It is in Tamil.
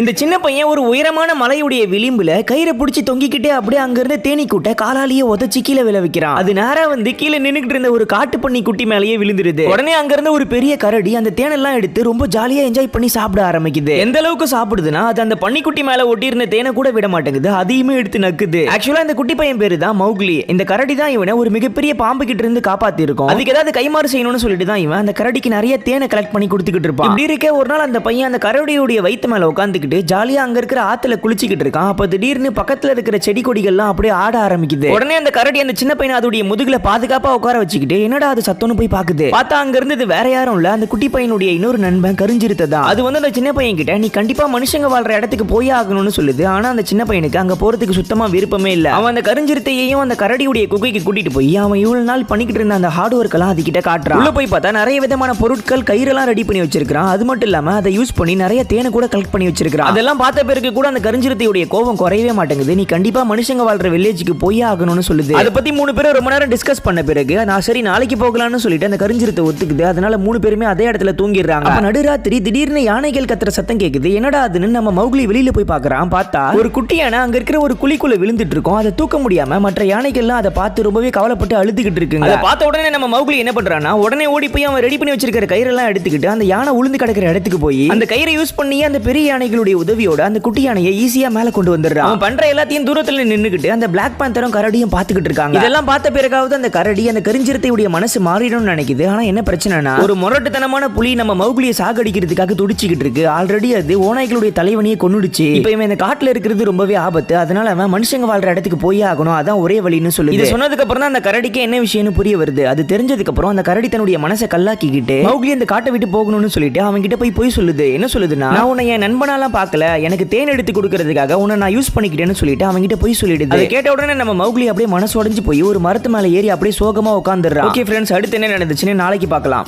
இந்த சின்ன பையன் ஒரு உயரமான மலையுடைய விளிம்புல கயிறை பிடிச்சி தொங்கிக்கிட்டே அப்படியே அங்கிருந்து தேனி கூட்ட காலாலேயே உதச்சி கீழே விளைவிக்கிறான். அது நேரா வந்து கீழே நின்னுகிட்டு இருந்த ஒரு காட்டு பண்ணி குட்டி மேலேயே விழுந்துருது. உடனே அங்கிருந்து ஒரு பெரிய கரடி அந்த தேனெல்லாம் எடுத்து ரொம்ப ஜாலியா என்ஜாய் பண்ணி சாப்பிட ஆரம்பிக்குது. எந்த அளவுக்கு சாப்பிடுதுன்னா அது அந்த பன்னிக்குட்டி மேல ஒட்டி இருந்த தேனை கூட விட மாட்டேங்குது, அதையுமே எடுத்து நக்குது. ஆக்சுவலா இந்த குட்டி பையன் பேரு தான் மௌக்லி. இந்த கரடி தான் இவனை ஒரு மிகப்பெரிய பாம்பு கிட்ட இருந்து காப்பாத்தி இருக்கும். அதுக்கு ஏதாவது கைமாறு செய்யணும்னு சொல்லிட்டு தான் இவன் அந்த கரடிக்கு நிறைய தேனை கலெக்ட் பண்ணி கொடுத்துக்கிட்டு இருப்பான். இப்படி இருக்க ஒரு நாள் அந்த பையன் அந்த கரடியுடைய வயித்து மேல உட்காந்து ஜாலியா அங்க இருக்கிற ஆத்துல குளிச்சுக்கிட்டு இருக்கான். அப்ப திடீர்னு பக்கத்துல இருக்கிற செடி கொடிகள்லாம் அப்படியே ஆட ஆரம்பிக்குது. உடனே அந்த கரடி அந்த சின்ன பையனை அதோடைய முதுகுல பாதுகாப்பா உட்கார வச்சுக்கிட்டு என்னடா அது சத்தம்னு போய் பாக்குது. பார்த்தா அங்க இருந்து வேற யாரும் இல்ல, அந்த குட்டி பையனுடைய இன்னொரு நண்பன் கருஞ்சிருத்ததான். அது வந்து அந்த சின்ன பையன் கிட்ட நீ கண்டிப்பா மனுஷங்க வாழ்ற இடத்துக்கு போய் ஆகணும்னு சொல்லுது. ஆனா அந்த சின்ன பையனுக்கு அங்க போறதுக்கு சுத்தமா விருப்பமே இல்ல. அவன் அந்த கருஞ்சிருத்தையும் அந்த கரடியுடைய குகைக்கு கூட்டிட்டு போய் அவன் இவ்வளவு நாள் பண்ணிக்கிட்டு இருந்த அந்த ஹார்ட் ஒர்க் எல்லாம் அது கிட்ட காட்டுறான். உள்ள போய் பார்த்தா நிறைய விதமான பொருட்கள் கயிறெல்லாம் ரெடி பண்ணி வச்சிருக்கான். அது மட்டும் இல்லாம அதை யூஸ் பண்ணி நிறைய தேனை கூட கலெக்ட் பண்ணி வச்சிருக்கான். அதெல்லாம் பார்த்த பிறகு கூட அந்த கருஞ்சிருத்தையுடைய கோபம் குறையவே மாட்டேங்குது. நீ கண்டிப்பா மனுஷங்க வாழ்ற வில்லேஜுக்கு போய் ஆகணும்னு சொல்லுது. அதை பத்தி 3 பேரும் ரொம்ப நேரம் டிஸ்கஸ் பண்ண பிறகு நான் சரி நாளைக்கு போகலாம்னு சொல்லிட்டு அந்த கருஞ்சிருத்தை ஒத்துக்குது. அதனால 3 பேருமே அதே இடத்துல தூங்கிடுறாங்க. அப்ப நடுராத்திரி திடீர்னு யானைகள் கத்துற சத்தம் கேக்குது. என்னடா அதுன்னு நம்ம மௌக்லி வெளியில போய் பார்க்கறான். பார்த்தா ஒரு குட்டி யானை அங்க இருக்கிற ஒரு குழிக்குள்ள விழுந்துட்டு இருக்கும். அதை தூக்க முடியாம மற்ற யானைகள்லாம் அதை பார்த்து ரொம்பவே கவலைப்பட்டு அழுதுகிட்டு இருக்குங்க. அதை பார்த்த உடனே நம்ம மௌக்லி என்ன பண்றானா உடனே ஓடி போய் அவன் ரெடி பண்ணி வச்சிருக்கிற கயிறெல்லாம் எடுத்துக்கிட்டு அந்த யானை உளுந்து கிடக்கிற இடத்துக்கு போய் அந்த கயிறை யூஸ் பண்ணி அந்த பெரிய யானைகளுடைய உதவியோட அந்த குட்டி யானையை ஈஸியா மேல கொண்டு வந்துடுறான். அவன் பண்ற எல்லாத்தையும் தூரத்துல நின்னுக்கிட்டு அந்த பிளாக் பேந்தரும் கரடியும் பாத்துக்கிட்டு இருக்காங்க. இதெல்லாம் பார்த்த பிறகாவது அந்த கரடி அந்த கருஞ்சிருத்தையுடைய மனசு மாறிடும்னு நினைக்குது. ஆனா என்ன பிரச்சனைனா ஒரு முரட்டுத்தனமான புலி நம்ம மௌக்லியை சாகடிக்கிறதுக்காக துடிச்சுக்கிட்டு இருக்கு. ஆல்ரெடி அது ஓநாய்களுடைய தலைவனியை கொன்னுடுச்சு. இப்போ இவன் இந்த காட்டுல இருக்கிறது ரொம்பவே ஆபத்து. அதனால அவன் மனுஷங்க வாழ்ற இடத்துக்கு போய் ஆகணும், அதான் ஒரே வழின்னு சொல்லுது. இது சொன்னதுக்கு அப்புறம் தான் அந்த கரடிக்கு என்ன விஷயம்னு புரிய வருது. அது தெரிஞ்சதுக்கு அப்புறம் அந்த கரடி தன்னுடைய மனசை கல்லாக்கிக்கிட்டு மௌக்லி அந்த காட்டை விட்டு போகணும்னு சொல்லிட்டு அவன் கிட்ட போய் சொல்லுது. என்ன சொல்லுதுன்னா நான் உன்னை என் நண்பனாலாம் பார்க்கல, எனக்கு தேன் எடுத்து கொடுக்கறதுக்காக உன்னை நான் யூஸ் பண்ணிக்கிட்டேன்னு சொல்லிட்டு அவங்க கிட்ட போய் சொல்லிடுது. அதை கேட்ட உடனே நம்ம மௌக்லி அப்படியே மனசு உடைஞ்சு போய் ஒரு மரத்து மேல ஏறி அப்படியே சோகமா உட்கார்ந்துடுறான். ஓகே ஃப்ரெண்ட்ஸ், அடுத்து என்ன நடந்துச்சுன்னு நாளைக்கு பார்க்கலாம்.